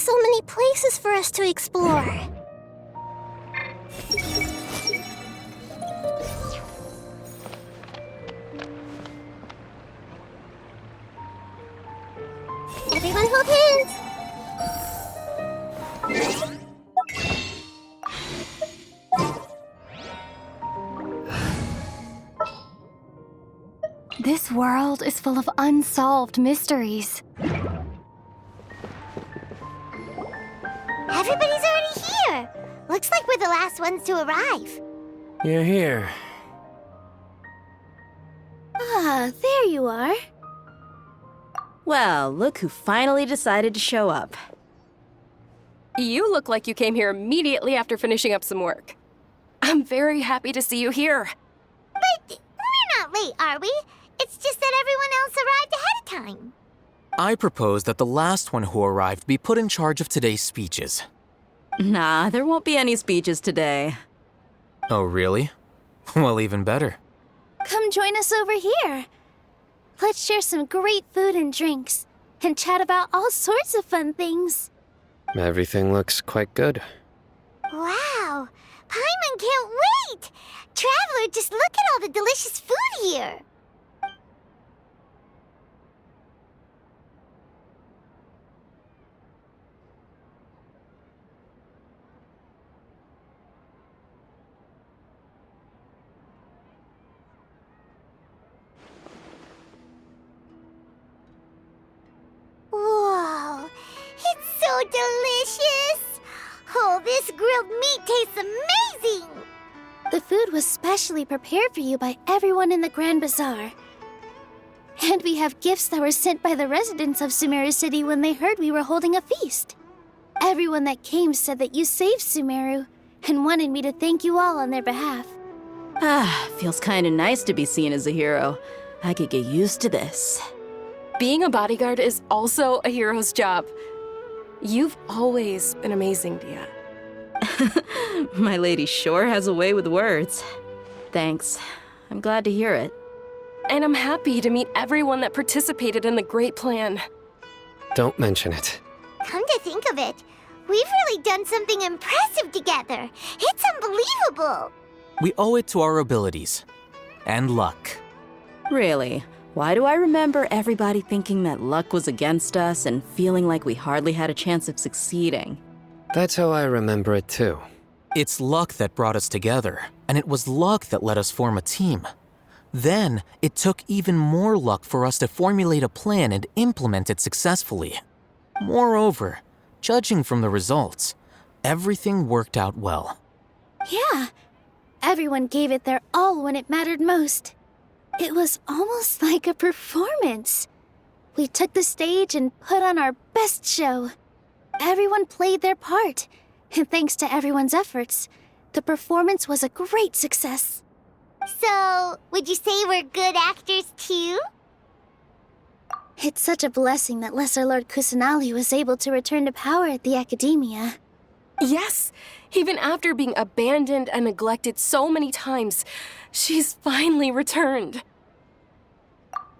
so many places for us to explore. Everyone hold hands. This world is full of unsolved mysteries. Everybody's already here. Looks like we're the last ones to arrive. You're here. Ah, there you are. Well, look who finally decided to show up. You look like you came here immediately after finishing up some work. I'm very happy to see you here. But we're not late, are we? It's just that everyone else arrived ahead of time. I propose that the last one who arrived be put in charge of today's speeches. Nah, there won't be any speeches today. Oh, really? Well, even better. Come join us over here. Let's share some great food and drinks, and chat about all sorts of fun things. Everything looks quite good. Wow! Paimon can't wait! Traveler, just look at all the delicious food here! Whoa! It's so delicious! Oh, this grilled meat tastes amazing! The food was specially prepared for you by everyone in the Grand Bazaar. And we have gifts that were sent by the residents of Sumeru City when they heard we were holding a feast. Everyone that came said that you saved Sumeru and wanted me to thank you all on their behalf. Ah, feels kinda nice to be seen as a hero. I could get used to this. Being a bodyguard is also a hero's job. You've always been amazing, Dia. My lady sure has a way with words. Thanks. I'm glad to hear it. And I'm happy to meet everyone that participated in the great plan. Don't mention it. Come to think of it, we've really done something impressive together. It's unbelievable! We owe it to our abilities. And luck. Really? Why do I remember everybody thinking that luck was against us and feeling like we hardly had a chance of succeeding? That's how I remember it too. It's luck that brought us together, and it was luck that let us form a team. Then, it took even more luck for us to formulate a plan and implement it successfully. Moreover, judging from the results, everything worked out well. Yeah, everyone gave it their all when it mattered most. It was almost like a performance. We took the stage and put on our best show. Everyone played their part, and thanks to everyone's efforts, the performance was a great success. So, would you say we're good actors too? It's such a blessing that Lesser Lord Kusanali was able to return to power at the Academia. Yes, even after being abandoned and neglected so many times, she's finally returned.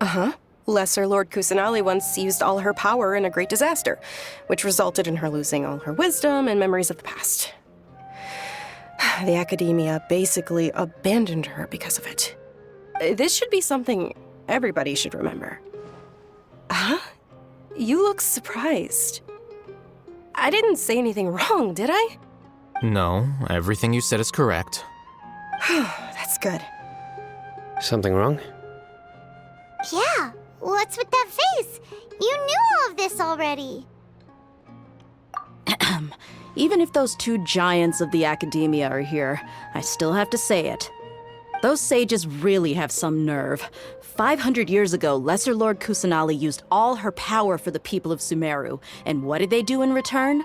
Uh-huh. Lesser Lord Kusanali once used all her power in a great disaster, which resulted in her losing all her wisdom and memories of the past. The Academia basically abandoned her because of it. This should be something everybody should remember. Huh? You look surprised. I didn't say anything wrong, did I? No, everything you said is correct. That's good. Something wrong? Yeah, what's with that face? You knew all of this already. Even if those two giants of the Academia are here, I still have to say it. Those sages really have some nerve. 500 years ago, Lesser Lord Kusanali used all her power for the people of Sumeru, and what did they do in return?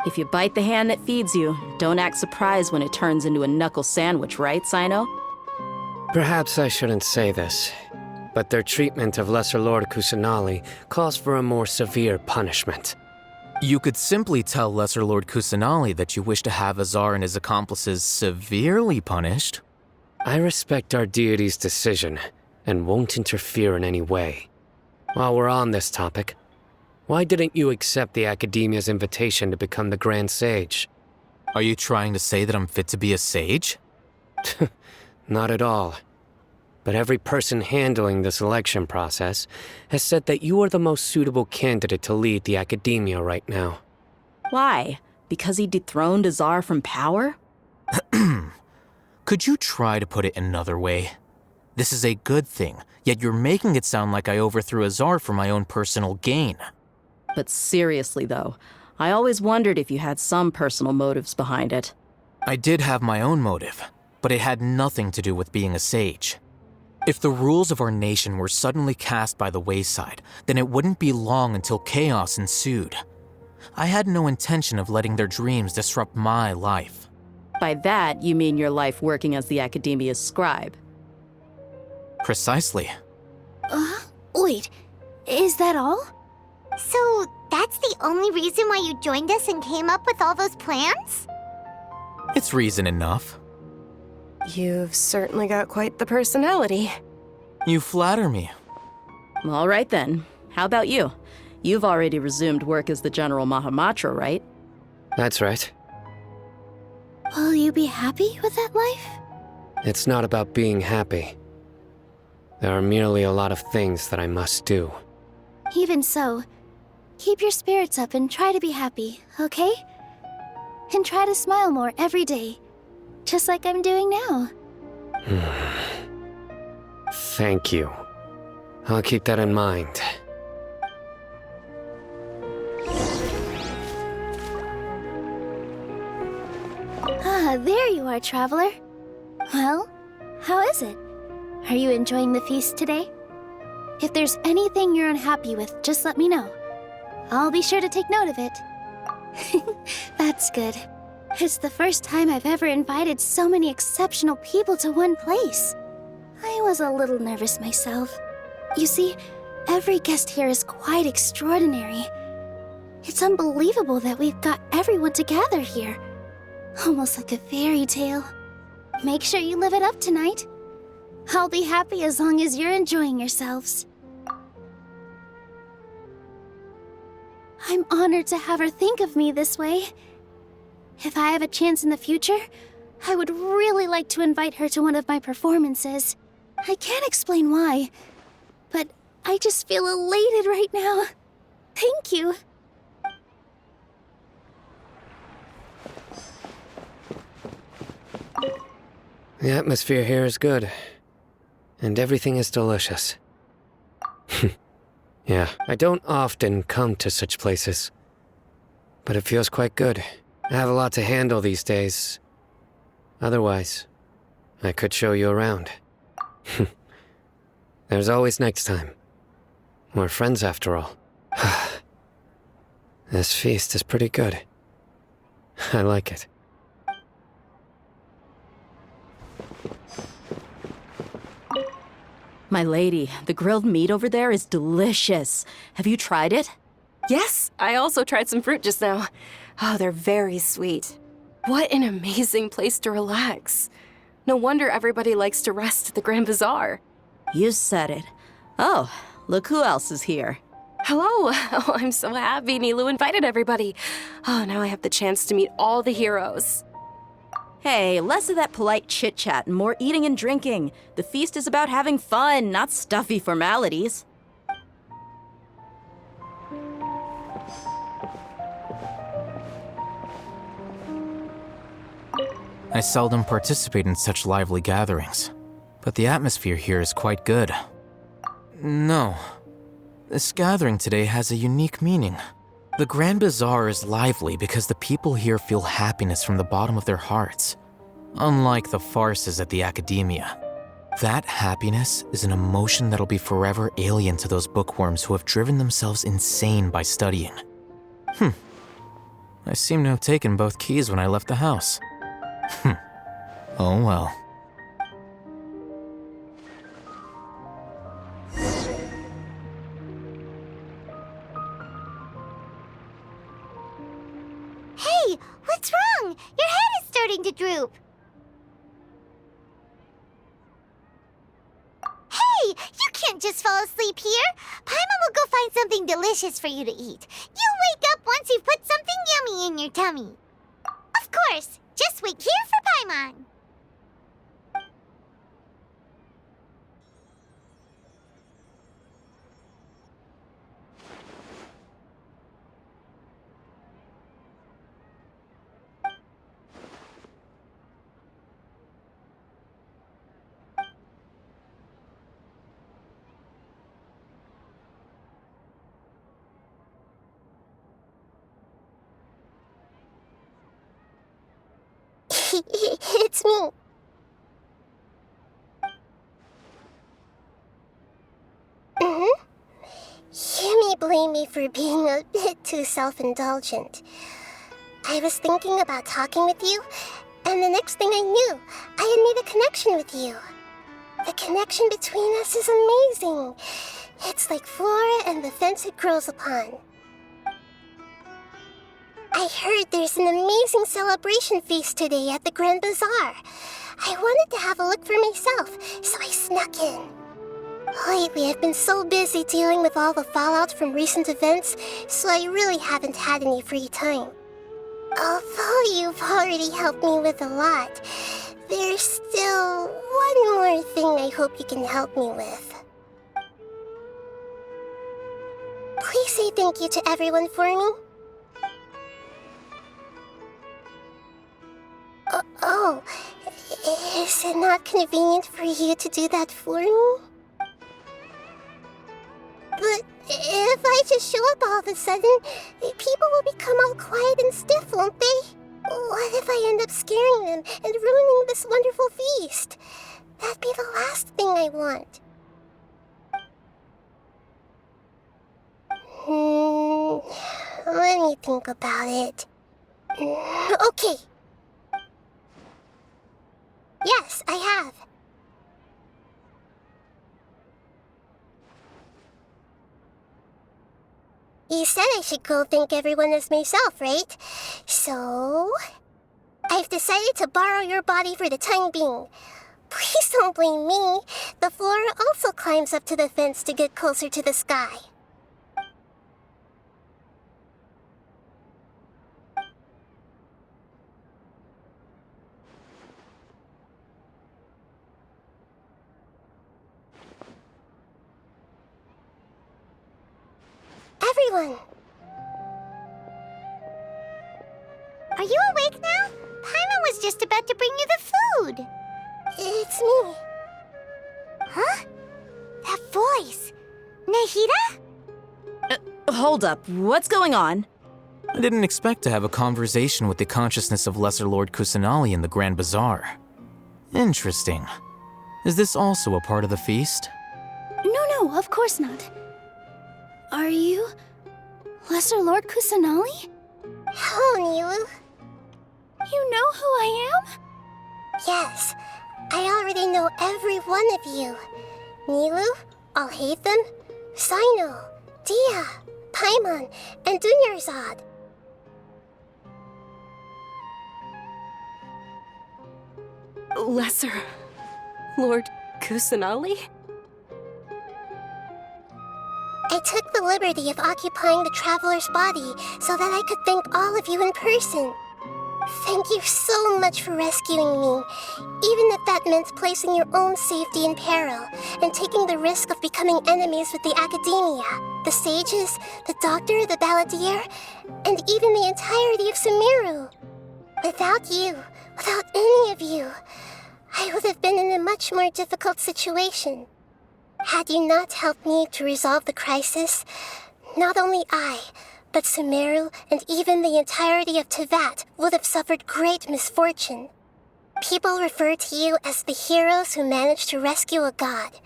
If you bite the hand that feeds you, don't act surprised when it turns into a knuckle sandwich, right, Sino? Perhaps I shouldn't say this, but their treatment of Lesser Lord Kusanali calls for a more severe punishment. You could simply tell Lesser Lord Kusanali that you wish to have Azar and his accomplices severely punished. I respect our deity's decision and won't interfere in any way. While we're on this topic, why didn't you accept the Academia's invitation to become the Grand Sage? Are you trying to say that I'm fit to be a sage? Not at all. But every person handling the selection process has said that you are the most suitable candidate to lead the Academia right now. Why? Because he dethroned Azar from power? Could you try to put it another way? This is a good thing, yet you're making it sound like I overthrew Azar for my own personal gain. But seriously, though, I always wondered if you had some personal motives behind it. I did have my own motive, but it had nothing to do with being a sage. If the rules of our nation were suddenly cast by the wayside, then it wouldn't be long until chaos ensued. I had no intention of letting their dreams disrupt my life. By that, you mean your life working as the Academia's scribe. Precisely. Wait, is that all? So that's the only reason why you joined us and came up with all those plans? It's reason enough. You've certainly got quite the personality. You flatter me. All right then. How about you? You've already resumed work as the General Mahamatra, right? That's right. Will you be happy with that life? It's not about being happy. There are merely a lot of things that I must do. Even so, keep your spirits up and try to be happy, okay? And try to smile more every day, just like I'm doing now. Thank you. I'll keep that in mind. Ah, there you are, traveler. Well, how is it? Are you enjoying the feast today? If there's anything you're unhappy with, just let me know. I'll be sure to take note of it. That's good. It's the first time I've ever invited so many exceptional people to one place. I was a little nervous myself. You see, every guest here is quite extraordinary. It's unbelievable that we've got everyone together here. Almost like a fairy tale. Make sure you live it up tonight. I'll be happy as long as you're enjoying yourselves. I'm honored to have her think of me this way. If I have a chance in the future, I would really like to invite her to one of my performances. I can't explain why, but I just feel elated right now. Thank you. The atmosphere here is good. And everything is delicious. Yeah, I don't often come to such places. But it feels quite good. I have a lot to handle these days. Otherwise, I could show you around. There's always next time. We're friends after all. This feast is pretty good. I like it. My lady, the grilled meat over there is delicious. Have you tried it? Yes, I also tried some fruit just now. Oh, they're very sweet. What an amazing place to relax. No wonder everybody likes to rest at the Grand Bazaar. You said it. Oh, look who else is here. Hello. Oh, I'm so happy Nilu invited everybody. Oh, now I have the chance to meet all the heroes. Hey, less of that polite chit-chat and more eating and drinking. The feast is about having fun, not stuffy formalities. I seldom participate in such lively gatherings, but the atmosphere here is quite good. No, this gathering today has a unique meaning. The Grand Bazaar is lively because the people here feel happiness from the bottom of their hearts, unlike the farces at the Academia. That happiness is an emotion that'll be forever alien to those bookworms who have driven themselves insane by studying. I seem to have taken both keys when I left the house. Oh well. What's wrong? Your head is starting to droop. Hey, you can't just fall asleep here. Paimon will go find something delicious for you to eat. You'll wake up once you've put something yummy in your tummy. Of course, just wait here for Paimon. It's me. You may blame me for being a bit too self-indulgent. I was thinking about talking with you, and the next thing I knew, I had made a connection with you. The connection between us is amazing. It's like flora and the fence it grows upon. I heard there's an amazing celebration feast today at the Grand Bazaar. I wanted to have a look for myself, so I snuck in. Lately, I've been so busy dealing with all the fallout from recent events, so I really haven't had any free time. Although you've already helped me with a lot, there's still one more thing I hope you can help me with. Please say thank you to everyone for me. Oh, is it not convenient for you to do that for me? But if I just show up all of a sudden, people will become all quiet and stiff, won't they? What if I end up scaring them and ruining this wonderful feast? That'd be the last thing I want. Let me think about it. Okay. Yes, I have. You said I should go thank everyone as myself, right? So, I've decided to borrow your body for the time being. Please don't blame me. The flora also climbs up to the fence to get closer to the sky. Everyone! Are you awake now? Paimon was just about to bring you the food. It's me. Huh? That voice. Nahida? Hold up, what's going on? I didn't expect to have a conversation with the consciousness of Lesser Lord Kusanali in the Grand Bazaar. Interesting. Is this also a part of the feast? No, of course not. Are you Lesser Lord Kusanali? Hello, Nilu. You know who I am? Yes, I already know every one of you. Nilu, Alhaitham, Sino, Dia, Paimon, and Dunyarzad. Lesser Lord Kusanali? I took the liberty of occupying the traveler's body so that I could thank all of you in person. Thank you so much for rescuing me, even if that meant placing your own safety in peril and taking the risk of becoming enemies with the academia, the sages, the doctor, the balladeer, and even the entirety of Sumeru. Without you, without any of you, I would have been in a much more difficult situation. Had you not helped me to resolve the crisis, not only I, but Sumeru and even the entirety of Tevat would have suffered great misfortune. People refer to you as the heroes who managed to rescue a god.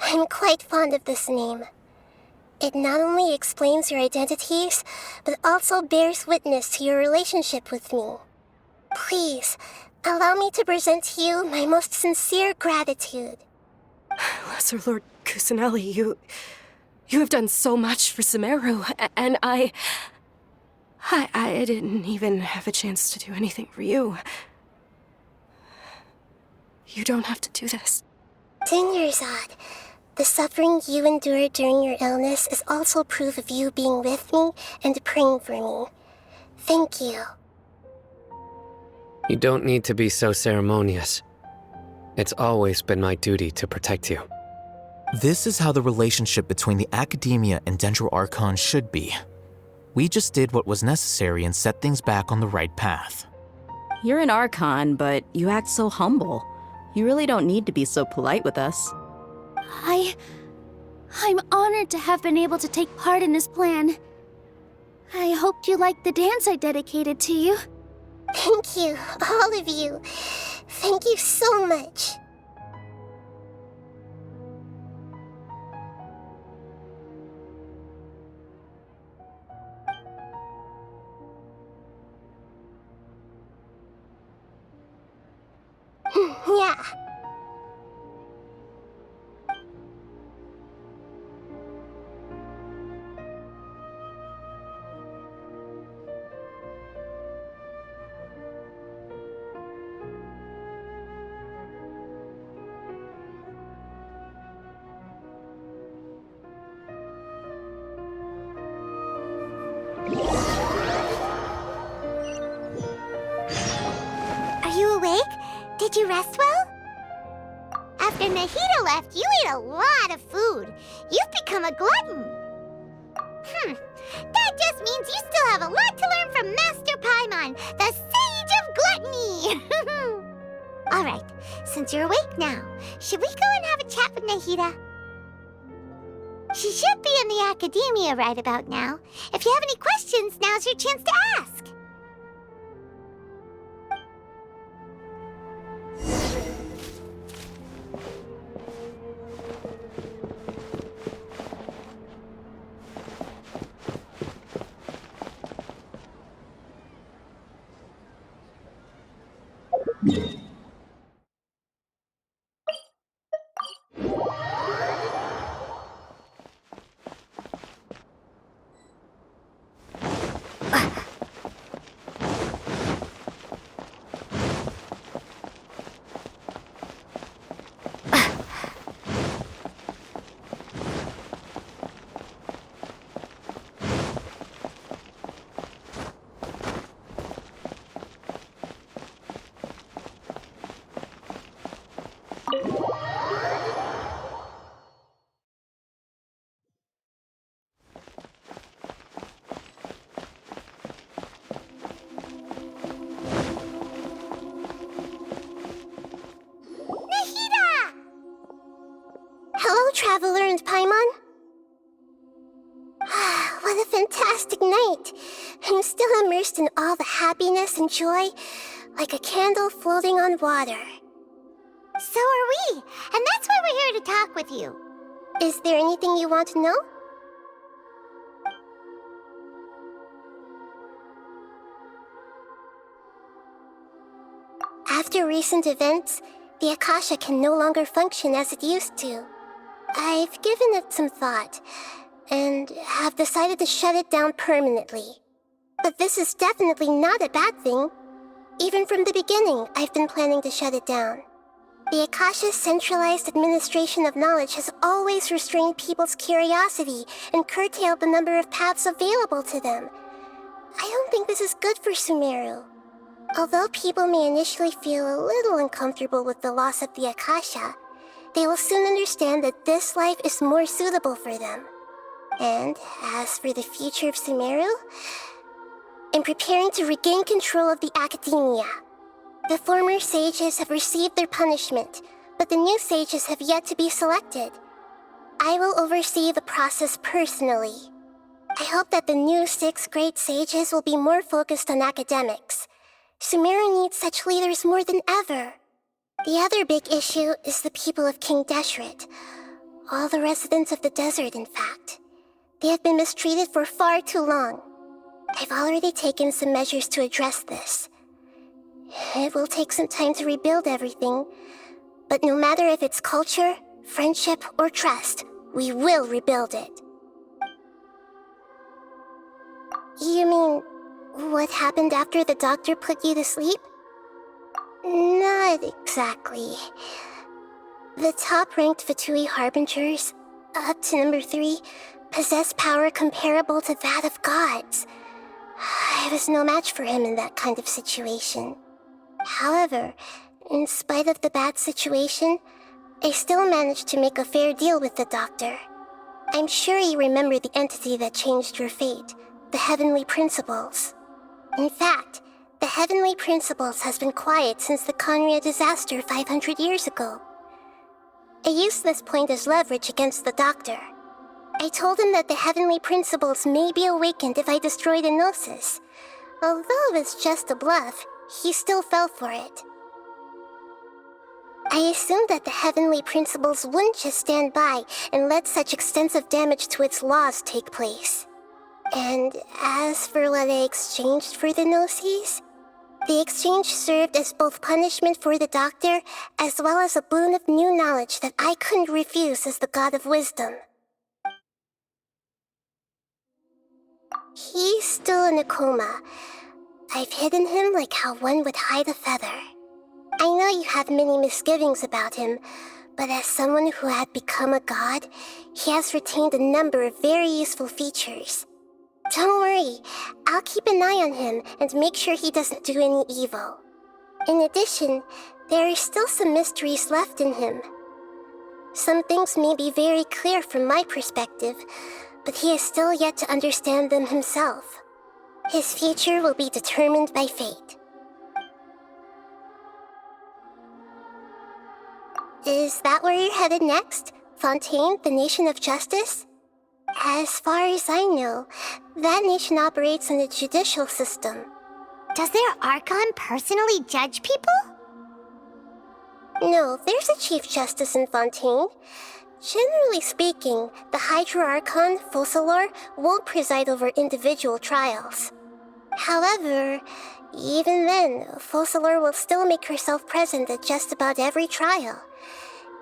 I'm quite fond of this name. It not only explains your identities, but also bears witness to your relationship with me. Please, allow me to present to you my most sincere gratitude. Lesser Lord Kusanali, you have done so much for Sumeru, and I I didn't even have a chance to do anything for you. You don't have to do this. Dingerzad, the suffering you endured during your illness is also proof of you being with me and praying for me. Thank you. You don't need to be so ceremonious. It's always been my duty to protect you. This is how the relationship between the Academia and Dendro Archon should be. We just did what was necessary and set things back on the right path. You're an Archon, but you act so humble. You really don't need to be so polite with us. I'm honored to have been able to take part in this plan. I hoped you liked the dance I dedicated to you. Thank you, all of you. Thank you so much. Yeah. Are you awake? Did you rest well? After Nahida left, you ate a lot of food. You've become a glutton. That just means you still have a lot to learn from Master Paimon, the Sage of Gluttony. All right, since you're awake now, should we go and have a chat with Nahida? She should be in the Academia right about now. If you have any questions, now's your chance to ask. Hello, Traveler and Paimon. What a fantastic night. I'm still immersed in all the happiness and joy, like a candle floating on water. So are we, and that's why we're here to talk with you. Is there anything you want to know? After recent events, the Akasha can no longer function as it used to. I've given it some thought, and have decided to shut it down permanently. But this is definitely not a bad thing. Even from the beginning, I've been planning to shut it down. The Akasha's centralized administration of knowledge has always restrained people's curiosity and curtailed the number of paths available to them. I don't think this is good for Sumeru. Although people may initially feel a little uncomfortable with the loss of the Akasha, they will soon understand that this life is more suitable for them. And as for the future of Sumeru, I'm preparing to regain control of the Academia. The former sages have received their punishment, but the new sages have yet to be selected. I will oversee the process personally. I hope that the new 6 great sages will be more focused on academics. Sumeru needs such leaders more than ever. The other big issue is the people of King Deshret. All the residents of the desert, in fact. They have been mistreated for far too long. I've already taken some measures to address this. It will take some time to rebuild everything, but no matter if it's culture, friendship, or trust, we will rebuild it. You mean What happened after the doctor put you to sleep? Not exactly. The top-ranked Fatui Harbingers, up to number 3, possess power comparable to that of gods. I was no match for him in that kind of situation. However, in spite of the bad situation, I still managed to make a fair deal with the doctor. I'm sure you remember the entity that changed your fate, the Heavenly Principles. In fact, the Heavenly Principles has been quiet since the Conria disaster 500 years ago. I used this point as leverage against the doctor. I told him that the Heavenly Principles may be awakened if I destroy the Gnosis. Although it's just a bluff, he still fell for it. I assumed that the Heavenly Principles wouldn't just stand by and let such extensive damage to its laws take place. And as for what I exchanged for the Gnosis, the exchange served as both punishment for the doctor as well as a boon of new knowledge that I couldn't refuse as the God of Wisdom. He's still in a coma. I've hidden him like how one would hide a feather. I know you have many misgivings about him, but as someone who had become a god, he has retained a number of very useful features. Don't worry, I'll keep an eye on him and make sure he doesn't do any evil. In addition, there are still some mysteries left in him. Some things may be very clear from my perspective, but he is still yet to understand them himself. His future will be determined by fate. Is that where you're headed next? Fontaine, the Nation of Justice? As far as I know, that nation operates in a judicial system. Does their Archon personally judge people? No, there's a Chief Justice in Fontaine. Generally speaking, the Hydra Archon, Focalor, won't preside over individual trials. However, even then, Focalor will still make herself present at just about every trial.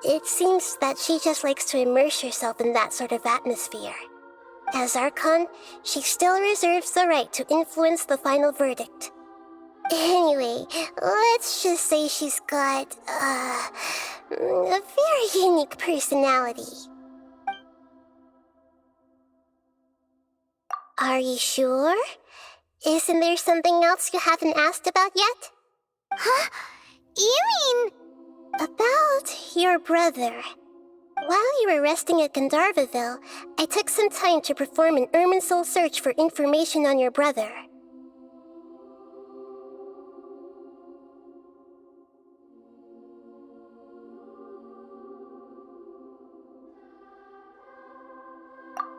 It seems that she just likes to immerse herself in that sort of atmosphere. As Archon, she still reserves the right to influence the final verdict. Anyway, let's just say she's got, a very unique personality. Are you sure? Isn't there something else you haven't asked about yet? Huh? You mean... About your brother. While you were resting at Gandharvaville, I took some time to perform an Irminsul search for information on your brother.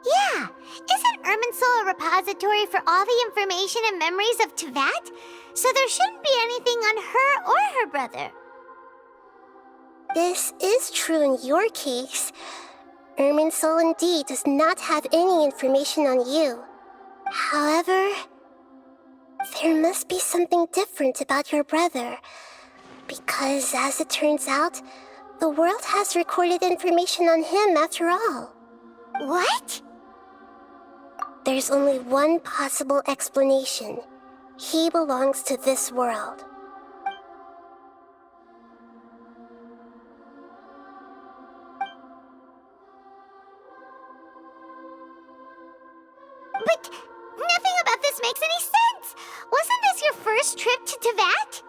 Yeah! Isn't Irminsul a repository for all the information and memories of Teyvat? So there shouldn't be anything on her or her brother. This is true in your case. Irminsul indeed does not have any information on you. However, there must be something different about your brother. Because as it turns out, the world has recorded information on him after all. What? There's only one possible explanation. He belongs to this world. But nothing about this makes any sense! Wasn't this your first trip to Teyvat?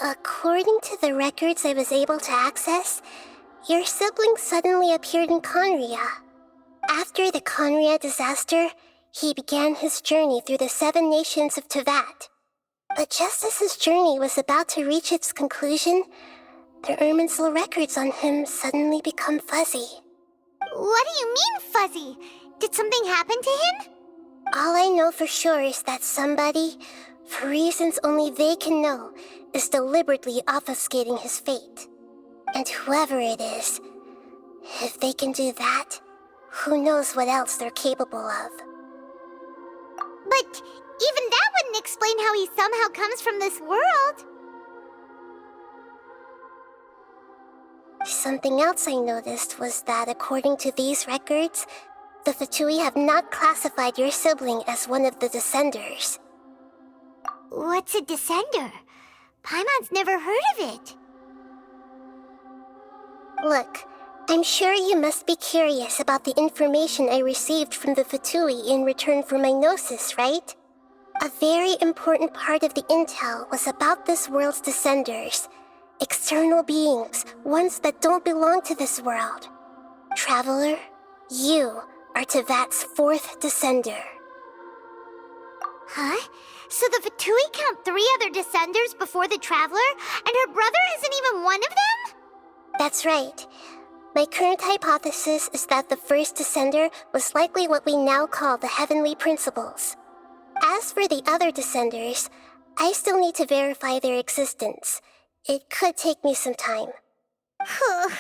According to the records I was able to access, your sibling suddenly appeared in Conria. After the Conria disaster, he began his journey through the 7 nations of Teyvat. But just as his journey was about to reach its conclusion, the Irminsul records on him suddenly become fuzzy. What do you mean, fuzzy? Did something happen to him? All I know for sure is that somebody, for reasons only they can know, is deliberately obfuscating his fate. And whoever it is, if they can do that, who knows what else they're capable of. But even that wouldn't explain how he somehow comes from this world. Something else I noticed was that according to these records, the Fatui have not classified your sibling as one of the Descenders. What's a Descender? Paimon's never heard of it. Look, I'm sure you must be curious about the information I received from the Fatui in return for my gnosis, right? A very important part of the intel was about this world's Descenders. External beings, ones that don't belong to this world. Traveler, you are Tevat's 4th Descender. Huh? So the Fatui count 3 other Descenders before the Traveler, and her brother isn't even one of them? That's right. My current hypothesis is that the first Descender was likely what we now call the Heavenly Principles. As for the other Descenders, I still need to verify their existence. It could take me some time. Paimon's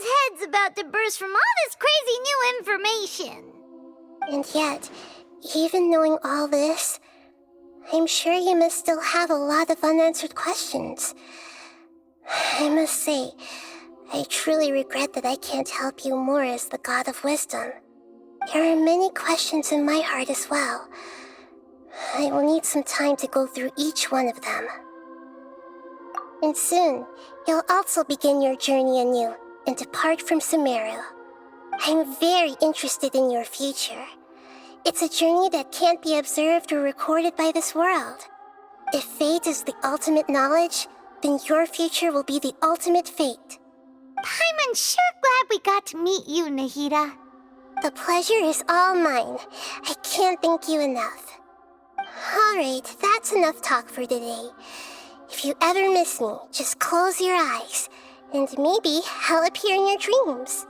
head's about to burst from all this crazy new information. And yet, even knowing all this, I'm sure you must still have a lot of unanswered questions. I must say, I truly regret that I can't help you more as the God of Wisdom. There are many questions in my heart as well. I will need some time to go through each one of them. And soon, you'll also begin your journey anew and depart from Sumeru. I'm very interested in your future. It's a journey that can't be observed or recorded by this world. If fate is the ultimate knowledge, then your future will be the ultimate fate. Paimon's sure glad we got to meet you, Nahida. The pleasure is all mine. I can't thank you enough. Alright, that's enough talk for today. If you ever miss me, just close your eyes, and maybe I'll appear in your dreams.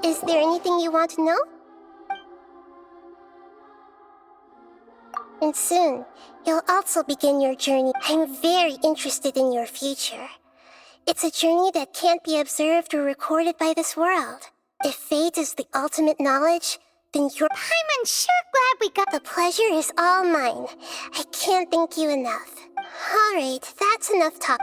Is there anything you want to know? And soon, you'll also begin your journey. I'm very interested in your future. It's a journey that can't be observed or recorded by this world. If fate is the ultimate knowledge, then you're— Paimon's sure glad we got— The pleasure is all mine. I can't thank you enough. Alright, that's enough talk.